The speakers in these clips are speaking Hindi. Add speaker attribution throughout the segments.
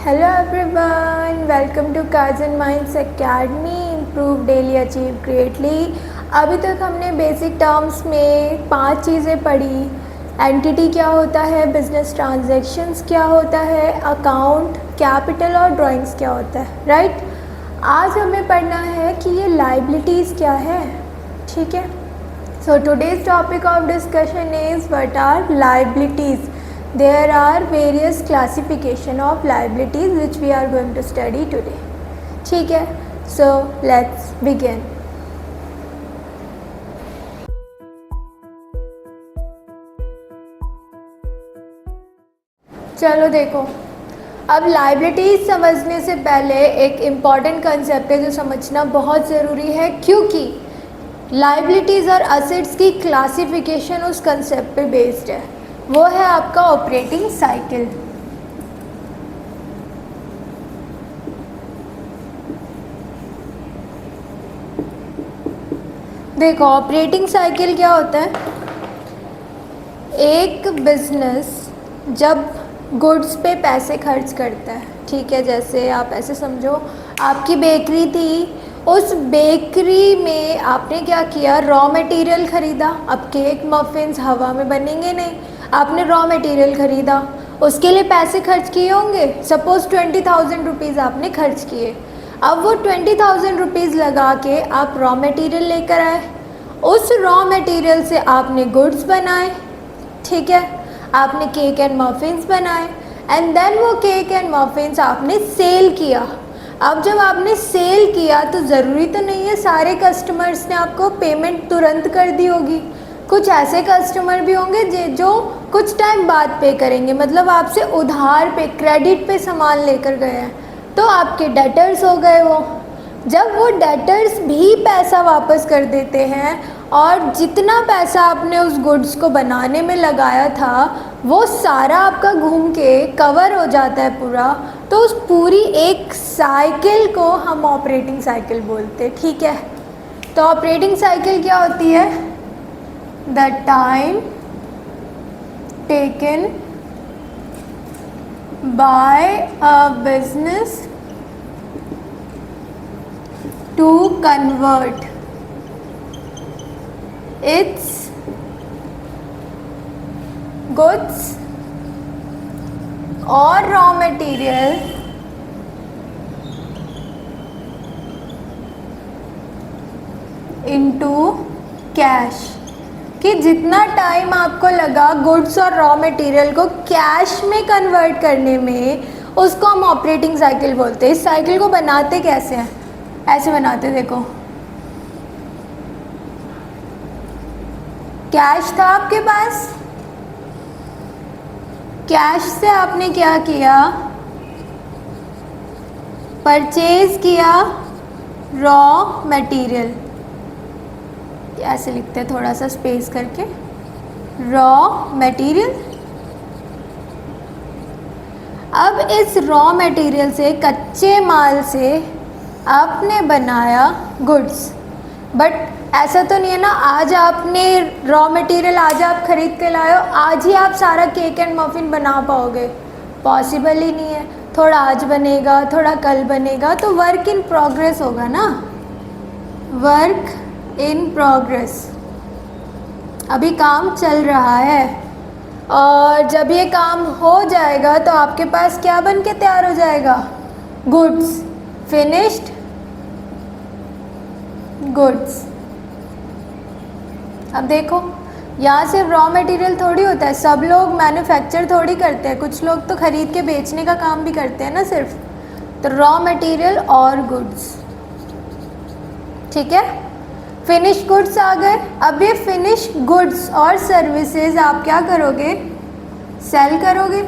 Speaker 1: Hello everyone, welcome to Kaizen Minds Academy. Improve daily, achieve greatly. अभी तक हमने बेसिक टर्म्स में 5 चीज़ें पढ़ी। एंटिटी क्या होता है, बिजनेस ट्रांजैक्शंस क्या होता है, अकाउंट, कैपिटल और ड्राइंग्स क्या होता है, राइट। आज हमें पढ़ना है कि ये लाइबिलिटीज़ क्या है, ठीक है। So today's topic of discussion is what are liabilities. There are various classification of liabilities which we are going to study today. ठीक है, so let's begin. चलो देखो, अब लाइबिलिटीज समझने से पहले एक इम्पॉर्टेंट कंसेप्ट है जो समझना बहुत ज़रूरी है, क्योंकि लाइबिलिटीज़ और असेट्स की क्लासिफिकेशन उस कंसेप्ट पे बेस्ड है। वो है आपका ऑपरेटिंग साइकिल। देखो, ऑपरेटिंग साइकिल क्या होता है। एक बिजनेस जब गुड्स पे पैसे खर्च करता है, ठीक है, जैसे आप ऐसे समझो आपकी बेकरी थी, उस बेकरी में आपने क्या किया, रॉ मटेरियल ख़रीदा। अब केक मफ़िन्स हवा में बनेंगे नहीं, आपने रॉ मटेरियल ख़रीदा, उसके लिए पैसे खर्च किए होंगे। सपोज़ 20,000 रुपीज़ आपने खर्च किए। अब वो 20,000 रुपीज़ लगा के आप रॉ मटेरियल लेकर आए, उस रॉ मटेरियल से आपने गुड्स बनाए, ठीक है, आपने केक एंड मफ़िन्स बनाए, एंड देन वो केक एंड मफ़िन्स आपने सेल किया। अब जब आपने सेल किया तो ज़रूरी तो नहीं है सारे कस्टमर्स ने आपको पेमेंट तुरंत कर दी होगी। कुछ ऐसे कस्टमर भी होंगे जो कुछ टाइम बाद पे करेंगे, मतलब आपसे उधार पे, क्रेडिट पे सामान लेकर गए हैं, तो आपके डेटर्स हो गए वो। जब वो डेटर्स भी पैसा वापस कर देते हैं और जितना पैसा आपने उस गुड्स को बनाने में लगाया था वो सारा आपका घूम के कवर हो जाता है पूरा, तो उस पूरी एक साइकिल को हम ऑपरेटिंग साइकिल बोलते हैं, ठीक है। तो ऑपरेटिंग साइकिल क्या होती है, the time taken by a business to convert its goods or raw material into cash, कि जितना टाइम आपको लगा गुड्स और रॉ मटेरियल को कैश में कन्वर्ट करने में, उसको हम ऑपरेटिंग साइकिल बोलते हैं। इस साइकिल को बनाते कैसे हैं, ऐसे बनाते, देखो कैश था आपके पास, कैश से आपने क्या किया, परचेज किया रॉ मटेरियल, ऐसे लिखते हैं थोड़ा सा स्पेस करके, रॉ मटेरियल। अब इस रॉ मटेरियल से, कच्चे माल से आपने बनाया गुड्स। बट ऐसा तो नहीं है ना, आज आपने रॉ मटेरियल आज आप ख़रीद के लाए हो, आज ही आप सारा केक एंड मफ़िन बना पाओगे, पॉसिबल ही नहीं है। थोड़ा आज बनेगा, थोड़ा कल बनेगा, तो वर्क इन प्रोग्रेस होगा ना, वर्क इन प्रोग्रेस, अभी काम चल रहा है। और जब ये काम हो जाएगा तो आपके पास क्या बन के तैयार हो जाएगा, गुड्स, फिनिश्ड गुड्स। अब देखो, यहाँ सिर्फ रॉ मटेरियल थोड़ी होता है, सब लोग मैन्युफैक्चर थोड़ी करते हैं, कुछ लोग तो ख़रीद के बेचने का काम भी करते हैं ना सिर्फ। तो रॉ मटेरियल और गुड्स, ठीक है, फिनिश गुड्स आ गए। अब ये फिनिश गुड्स और सर्विसेज आप क्या करोगे, सेल करोगे,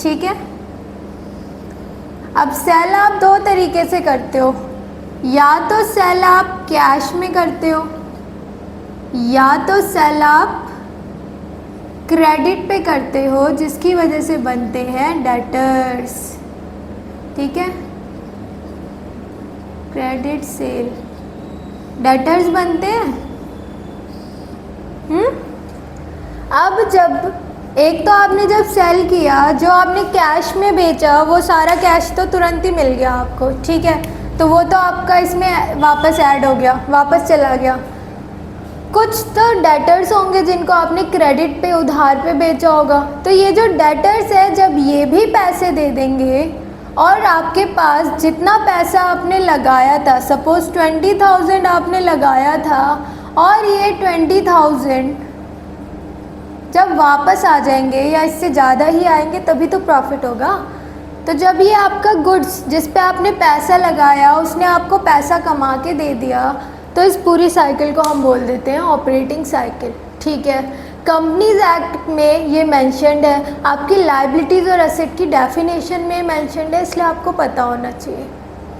Speaker 1: ठीक है। अब सेल आप दो तरीके से करते हो, या तो सेल आप कैश में करते हो, या तो सेल आप क्रेडिट पे करते हो, जिसकी वजह से बनते हैं डेटर्स, ठीक है, क्रेडिट सेल, डेटर्स बनते हैं। अब जब एक तो आपने जब सेल किया, जो आपने कैश में बेचा वो सारा कैश तो तुरंत ही मिल गया आपको, ठीक है, तो वो तो आपका इसमें वापस ऐड हो गया, वापस चला गया। कुछ तो डेटर्स होंगे जिनको आपने क्रेडिट पे, उधार पे बेचा होगा, तो ये जो डेटर्स है जब ये भी पैसे दे देंगे और आपके पास जितना पैसा आपने लगाया था, सपोज़ 20,000 आपने लगाया था और ये 20,000 जब वापस आ जाएंगे या इससे ज़्यादा ही आएंगे तभी तो प्रॉफिट होगा। तो जब ये आपका गुड्स जिस पे आपने पैसा लगाया उसने आपको पैसा कमा के दे दिया, तो इस पूरी साइकिल को हम बोल देते हैं ऑपरेटिंग साइकिल, ठीक है। कंपनीज एक्ट में ये मेंशन्ड है, आपकी लायबिलिटीज़ और एसेट की डेफिनेशन में मेंशन्ड है, इसलिए आपको पता होना चाहिए,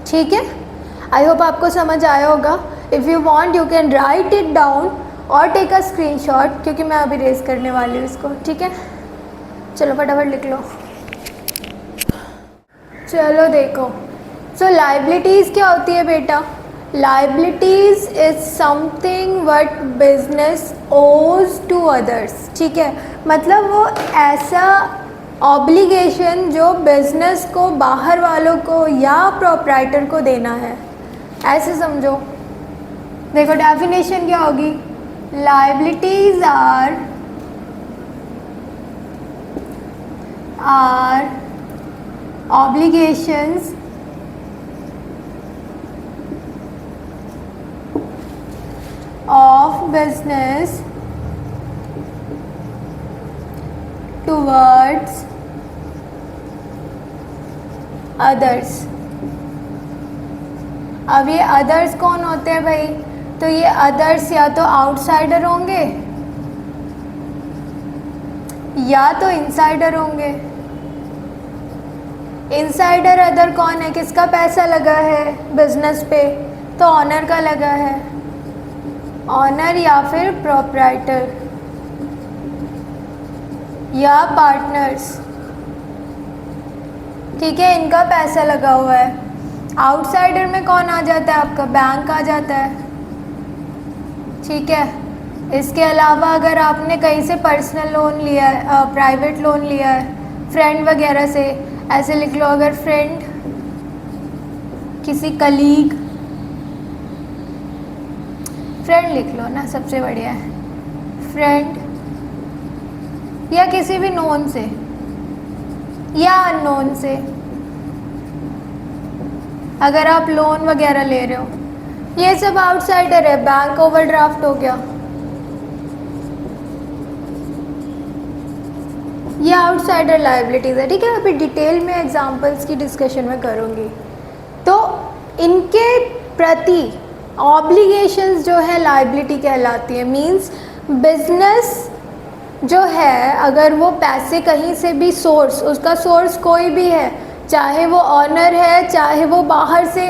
Speaker 1: ठीक है। आई होप आपको समझ आया होगा। If you want you can write it down और टेक अ स्क्रीनशॉट, क्योंकि मैं अभी रेज करने वाली हूँ इसको, ठीक है। चलो फटाफट लिख लो। चलो देखो, सो लायबिलिटीज़ क्या होती है बेटा? Liabilities is something what business ओज टू अदर्स, ठीक है। मतलब वो ऐसा ऑब्लिगेशन जो बिजनेस को बाहर वालों को या प्रोप्राइटर को देना है, ऐसे समझो। देखो डेफिनेशन क्या होगी, liabilities are obligations of business towards others। अब ये अदर्स कौन होते हैं भाई? तो ये अदर्स या तो आउटसाइडर होंगे या तो इनसाइडर होंगे। इनसाइडर अदर कौन है? किसका पैसा लगा है बिजनेस पे? तो ऑनर का लगा है, ऑनर या फिर प्रोप्राइटर या पार्टनर्स, ठीक है, इनका पैसा लगा हुआ है। आउटसाइडर में कौन आ जाता है? आपका बैंक आ जाता है, ठीक है। इसके अलावा अगर आपने कहीं से पर्सनल लोन लिया है, प्राइवेट लोन लिया है, फ्रेंड वगैरह से, ऐसे लिख लो, अगर फ्रेंड, किसी कलीग, फ्रेंड लिख लो ना, सबसे बढ़िया है फ्रेंड, या किसी भी नोन से या अननोन से, अगर आप लोन वगैरह ले रहे हो, ये सब आउटसाइडर है। बैंक ओवरड्राफ्ट हो गया, ये आउटसाइडर लायबिलिटीज़ है, ठीक है। अभी डिटेल में एग्जांपल्स की डिस्कशन में करूँगी। तो इनके प्रति ऑब्लिगेशंस जो है लायबिलिटी कहलाती है। मींस बिजनेस जो है, अगर वो पैसे कहीं से भी सोर्स, उसका सोर्स कोई भी है, चाहे वो ऑनर है, चाहे वो बाहर से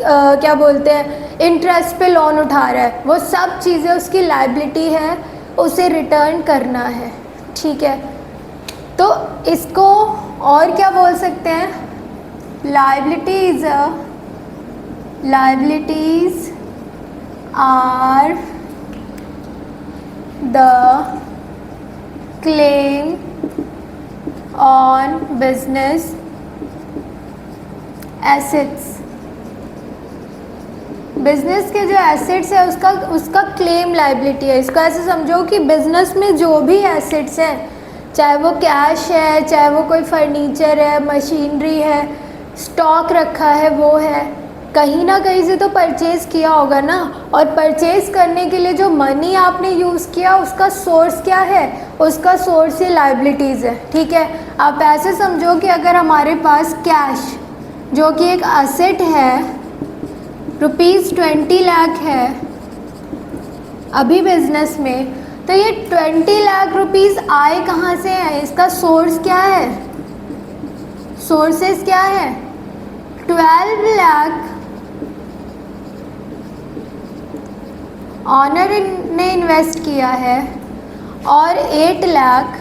Speaker 1: क्या बोलते हैं, इंटरेस्ट पे लोन उठा रहा है, वो सब चीज़ें उसकी लायबिलिटी है, उसे रिटर्न करना है, ठीक है। तो इसको और क्या बोल सकते हैं? Liabilities are the claim on business assets. Business के जो एसेट्स है उसका क्लेम लायबिलिटी है। इसको ऐसे समझो कि बिजनेस में जो भी एसेट्स हैं, चाहे वो कैश है, चाहे वो कोई फर्नीचर है, मशीनरी है, स्टॉक रखा है, वो है, कहीं ना कहीं से तो परचेज़ किया होगा ना। और परचेज़ करने के लिए जो मनी आपने यूज़ किया, उसका सोर्स क्या है? उसका सोर्स ये लायबिलिटीज़ है, ठीक है। आप ऐसे समझो कि अगर हमारे पास कैश, जो कि एक एसेट है, ₹20 लाख है अभी बिजनेस में, तो ये 20 लाख रुपीस आए कहाँ से हैं? इसका सोर्स क्या है? सोर्सेस क्या है? 12 लाख ऑनर ने इन्वेस्ट किया है और 8 लाख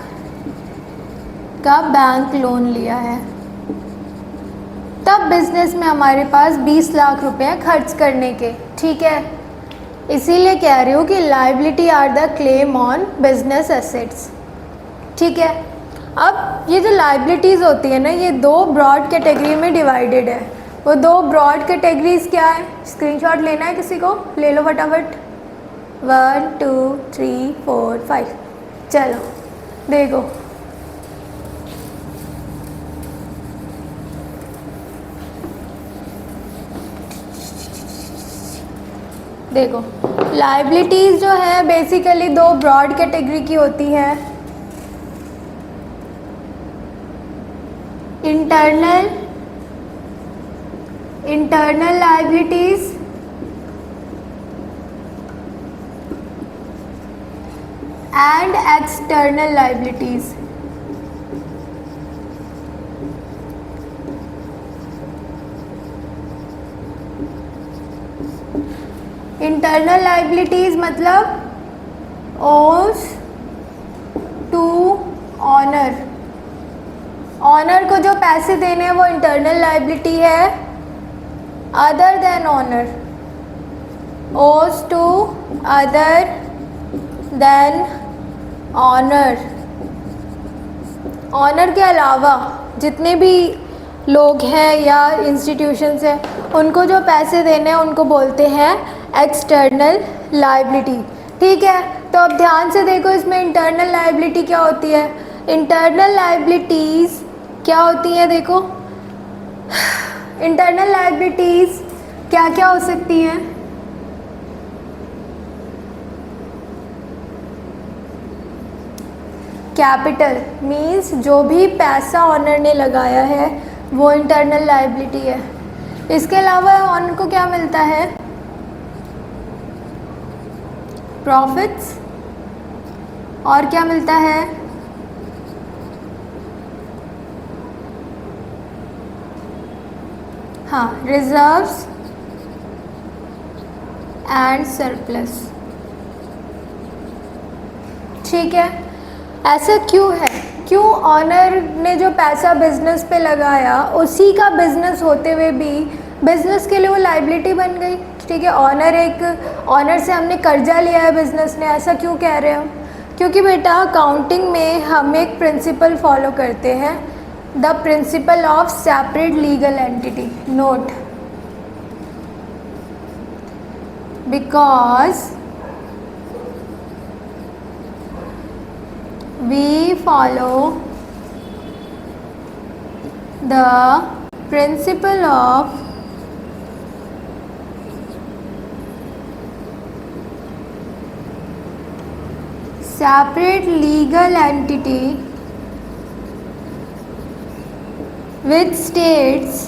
Speaker 1: का बैंक लोन लिया है। तब बिजनेस में हमारे पास 20 लाख रुपए खर्च करने के, ठीक है। इसीलिए कह रही हूँ कि liability are the claim on business assets, ठीक है। अब ये जो लाइबिलिटीज़ होती है ना, ये दो ब्रॉड कैटेगरी में डिवाइडेड है। वो दो ब्रॉड कैटेगरीज क्या है? स्क्रीनशॉट लेना है किसी को? ले लो फटाफट। 1 2 3 4 5। चलो देखो, देखो लाइबिलिटीज़ जो है बेसिकली दो ब्रॉड कैटेगरी की होती है। Internal liabilities and external liabilities. Internal liabilities मतलब ओस टू ऑनर। ऑनर को जो पैसे देने हैं वो इंटरनल लाइबिलिटी है। Other than owner, owes to other than owner. Owner के अलावा जितने भी लोग हैं या इंस्टीट्यूशंस हैं, उनको जो पैसे देने हैं उनको बोलते हैं एक्सटर्नल लाइबिलिटी। ठीक है, तो अब ध्यान से देखो इसमें इंटरनल लाइबिलिटी क्या होती है। इंटरनल लाइबिलिटीज़ क्या होती है? देखो इंटरनल लाइबिलिटीज़ क्या क्या हो सकती हैं? कैपिटल मीन्स जो भी पैसा ऑनर ने लगाया है वो इंटरनल लाइबिलिटी है। इसके अलावा ऑनर को क्या मिलता है? प्रॉफिट्स। और क्या मिलता है? हाँ, रिजर्व्स एंड सरप्लस। ठीक है, ऐसा क्यों है? क्यों ऑनर ने जो पैसा बिजनेस पे लगाया उसी का बिजनेस होते हुए भी बिजनेस के लिए वो लाइबिलिटी बन गई। ठीक है, ऑनर से हमने कर्जा लिया है बिजनेस ने, ऐसा क्यों कह रहे हैं हम? क्योंकि बेटा अकाउंटिंग में हम एक प्रिंसिपल फॉलो करते हैं, the principle of separate legal entity. Note, because we follow the principle of separate legal entity, which states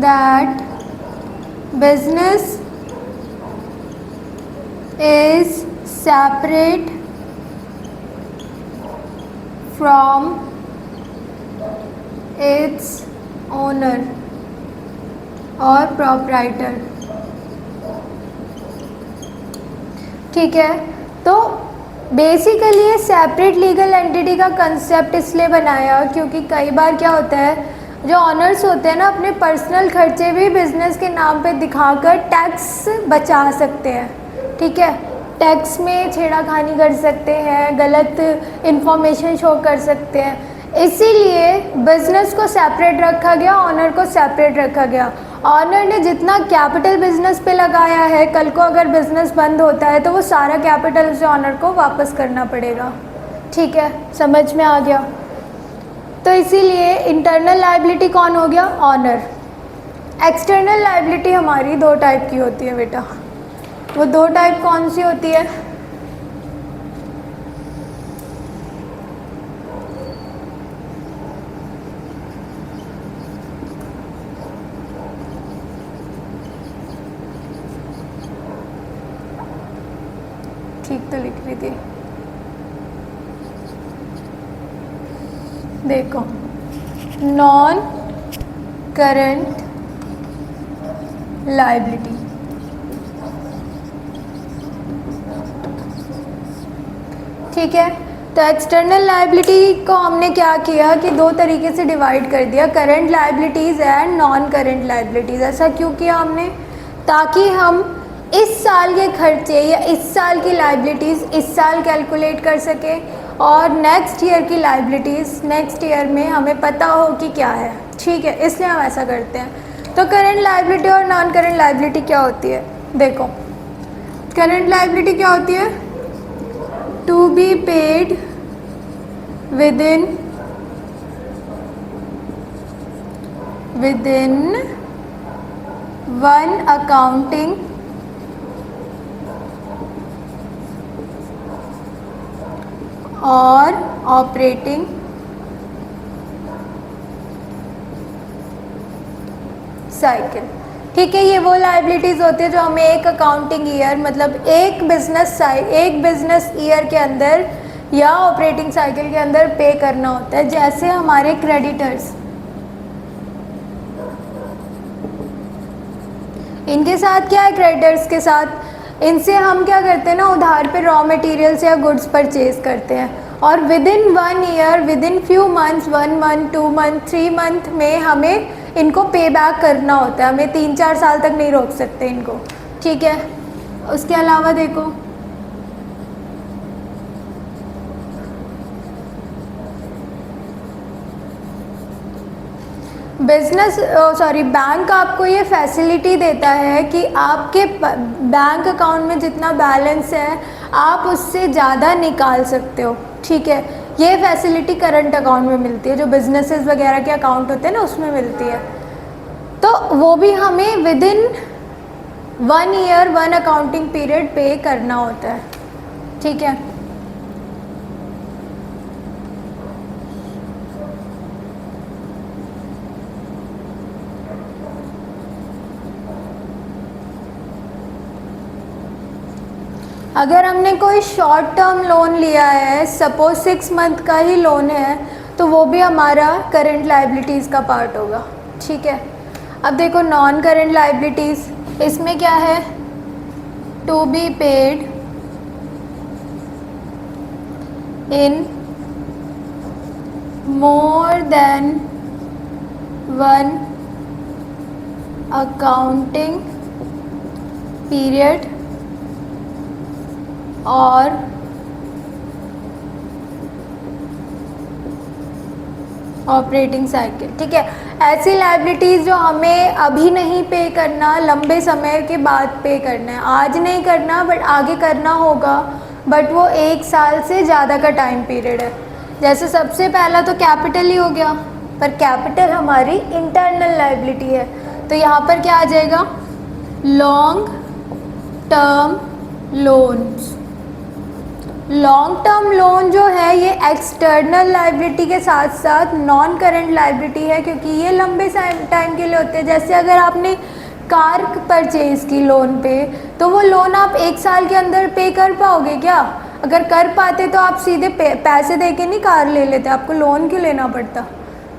Speaker 1: that business is separate from its owner और proprietor। ठीक है, तो बेसिकली ये सेपरेट लीगल एंटिटी का कंसेप्ट इसलिए बनाया क्योंकि कई बार क्या होता है, जो ऑनर्स होते हैं ना अपने पर्सनल खर्चे भी बिजनेस के नाम पे दिखाकर टैक्स बचा सकते हैं। ठीक है, टैक्स में छेड़खानी कर सकते हैं, गलत इंफॉर्मेशन शो कर सकते हैं, इसीलिए बिजनेस को सेपरेट रखा गया, ऑनर को सेपरेट रखा गया। ऑनर ने जितना कैपिटल बिजनेस पे लगाया है, कल को अगर बिजनेस बंद होता है तो वो सारा कैपिटल उसे ऑनर को वापस करना पड़ेगा। ठीक है, समझ में आ गया? तो इसीलिए इंटरनल लाइबिलिटी कौन हो गया? ऑनर। एक्सटर्नल लाइबिलिटी हमारी दो टाइप की होती है बेटा। वो दो टाइप कौन सी होती है? ठीक तो लिख रही थी, देखो, नॉन करंट लाइबिलिटी। ठीक है, तो एक्सटर्नल लाइबिलिटी को हमने क्या किया कि दो तरीके से डिवाइड कर दिया, current liabilities and non current liabilities. ऐसा क्यों किया हमने? ताकि हम इस साल के खर्चे या इस साल की लाइबिलिटीज़ इस साल कैलकुलेट कर सके और नेक्स्ट ईयर की लाइबिलिटीज़ नेक्स्ट ईयर में हमें पता हो कि क्या है, ठीक है, इसलिए हम ऐसा करते हैं। तो करंट लाइबिलिटी और नॉन करंट लाइबिलिटी क्या होती है? देखो, करंट लाइबिलिटी क्या होती है? To be paid within one accounting और ऑपरेटिंग साइकिल, ठीक है। ये वो लाइबिलिटीज़ होती है जो हमें एक अकाउंटिंग ईयर मतलब एक बिजनेस ईयर के अंदर या ऑपरेटिंग साइकिल के अंदर पे करना होता है। जैसे हमारे क्रेडिटर्स, इनके साथ क्या है? क्रेडिटर्स के साथ इनसे हम क्या करते हैं ना, उधार पे रॉ मटेरियल्स या गुड्स परचेज करते हैं और with in one year, with in few months, 1 month, 2 month, 3 month में हमें इनको पे बैक करना होता है। हमें 3-4 साल तक नहीं रोक सकते इनको, ठीक है। उसके अलावा देखो, बैंक आपको ये फैसिलिटी देता है कि आपके बैंक अकाउंट में जितना बैलेंस है आप उससे ज़्यादा निकाल सकते हो, ठीक है। ये फैसिलिटी करंट अकाउंट में मिलती है, जो बिजनेसेस वगैरह के अकाउंट होते हैं ना उसमें मिलती है। तो वो भी हमें with in 1 year 1 accounting period पे करना होता है, ठीक है। अगर हमने कोई शॉर्ट टर्म लोन लिया है, सपोज 6 मंथ का ही लोन है, तो वो भी हमारा करंट लाइबिलिटीज़ का पार्ट होगा, ठीक है। अब देखो नॉन करंट लाइबिलिटीज़, इसमें क्या है? To be paid in more than 1 accounting period और ऑपरेटिंग साइकिल, ठीक है। ऐसी लाइबिलिटीज़ जो हमें अभी नहीं पे करना, लंबे समय के बाद पे करना है, आज नहीं करना बट आगे करना होगा, बट वो 1 साल से ज़्यादा का टाइम पीरियड है। जैसे सबसे पहला तो कैपिटल ही हो गया, पर कैपिटल हमारी इंटरनल लाइबिलिटी है, तो यहाँ पर क्या आ जाएगा? Long term loans. Long term loan जो है ये एक्सटर्नल लाइबिलिटी के साथ साथ नॉन करंट लाइबिलिटी है, क्योंकि ये लंबे टाइम के लिए होते हैं। जैसे अगर आपने कार परचेज़ की लोन पे, तो वो लोन आप 1 साल के अंदर पे कर पाओगे क्या? अगर कर पाते तो आप सीधे पैसे दे के नहीं कार ले लेते, आपको लोन क्यों लेना पड़ता?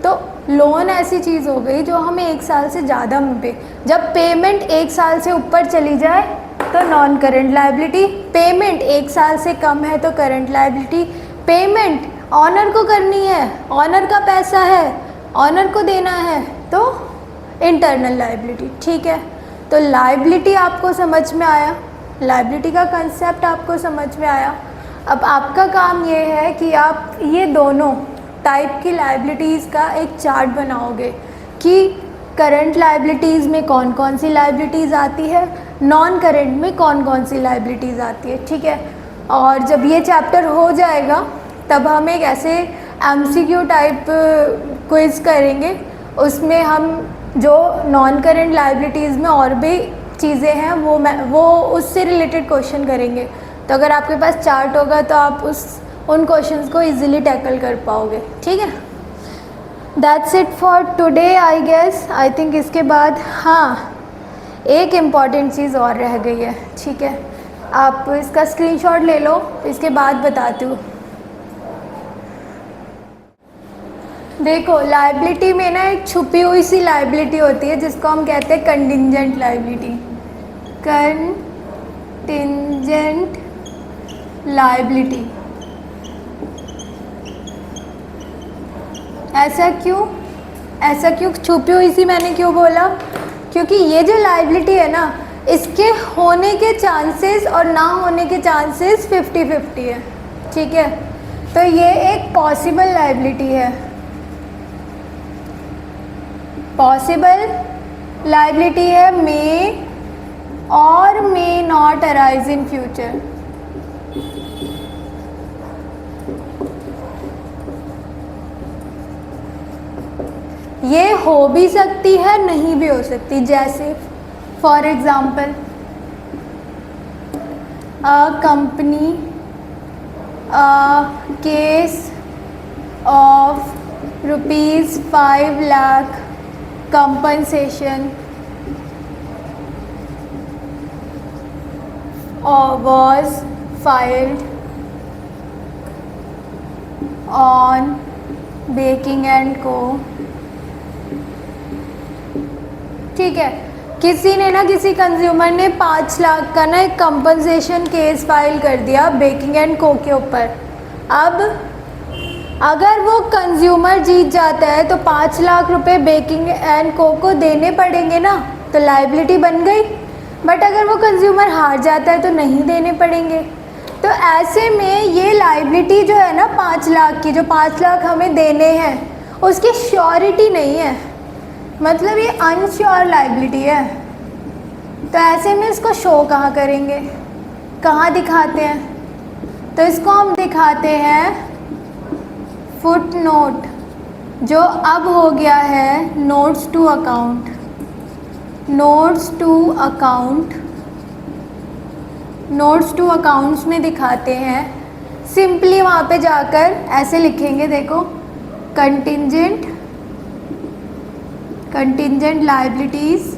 Speaker 1: तो लोन ऐसी चीज़ हो गई जो हमें 1 साल से ज़्यादा में पे, जब पेमेंट 1 साल से ऊपर चली जाए तो नॉन करंट लाइबिलिटी, पेमेंट 1 साल से कम है तो करंट लाइबिलिटी, पेमेंट ऑनर को करनी है, ऑनर का पैसा है, ऑनर को देना है, तो इंटरनल लाइबिलिटी, ठीक है। तो लाइबिलिटी आपको समझ में आया, लाइबिलिटी का कंसेप्ट आपको समझ में आया। अब आपका काम ये है कि आप ये दोनों टाइप की लाइबिलिटीज़ का एक चार्ट बनाओगे कि करंट लाइबिलिटीज़ में कौन कौन सी लाइबिलिटीज़ आती है, नॉन करंट में कौन कौन सी लाइबिलिटीज़ आती है, ठीक है। और जब ये चैप्टर हो जाएगा तब हम एक ऐसे MCQ टाइप क्विज़ करेंगे, उसमें हम जो नॉन करंट लाइबिलिटीज़ में और भी चीज़ें हैं वो उससे रिलेटेड क्वेश्चन करेंगे। तो अगर आपके पास चार्ट होगा तो आप उन क्वेश्चंस को इजीली टैकल कर पाओगे, ठीक है। That's it for today I guess. I think इसके बाद हाँ एक इम्पॉर्टेंट चीज़ और रह गई है, ठीक है। आप इसका स्क्रीनशॉट ले लो, इसके बाद बताती हूँ। देखो लाइबिलिटी में ना एक छुपी हुई सी लाइबिलिटी होती है जिसको हम कहते हैं कंटिंजेंट लाइबिलिटी। कंटिंजेंट लाइबिलिटी, ऐसा क्यों छुपी हुई सी मैंने क्यों बोला? क्योंकि ये जो लाइबिलिटी है ना, इसके होने के चांसेस और ना होने के चांसेस 50-50 है, ठीक है। तो ये एक पॉसिबल लायबिलिटी है, पॉसिबल लायबिलिटी है, मे और may not arise in future. ये हो भी सकती है, नहीं भी हो सकती। जैसे for example a company case of ₹5 lakh compensation was filed on Baking and Co. ठीक है, किसी ने ना, किसी कंज्यूमर ने 5 लाख का ना एक कंपनसेशन केस फाइल कर दिया बेकिंग एंड को के ऊपर। अब अगर वो कंज्यूमर जीत जाता है तो 5 लाख रुपए बेकिंग एंड को देने पड़ेंगे ना, तो लायबिलिटी बन गई। बट अगर वो कंज्यूमर हार जाता है तो नहीं देने पड़ेंगे। तो ऐसे में ये लायबिलिटी जो है ना 5 लाख की, जो 5 लाख हमें देने हैं, उसकी श्योरिटी नहीं है, मतलब ये अनश्योर लायबिलिटी है। तो ऐसे में इसको शो कहाँ करेंगे, कहाँ दिखाते हैं? तो इसको हम दिखाते हैं फुट नोट, जो अब हो गया है notes to account. Notes to account, notes to accounts में दिखाते हैं। सिंपली वहाँ पे जाकर ऐसे लिखेंगे, देखो, कंटिंजेंट लायबिलिटीज़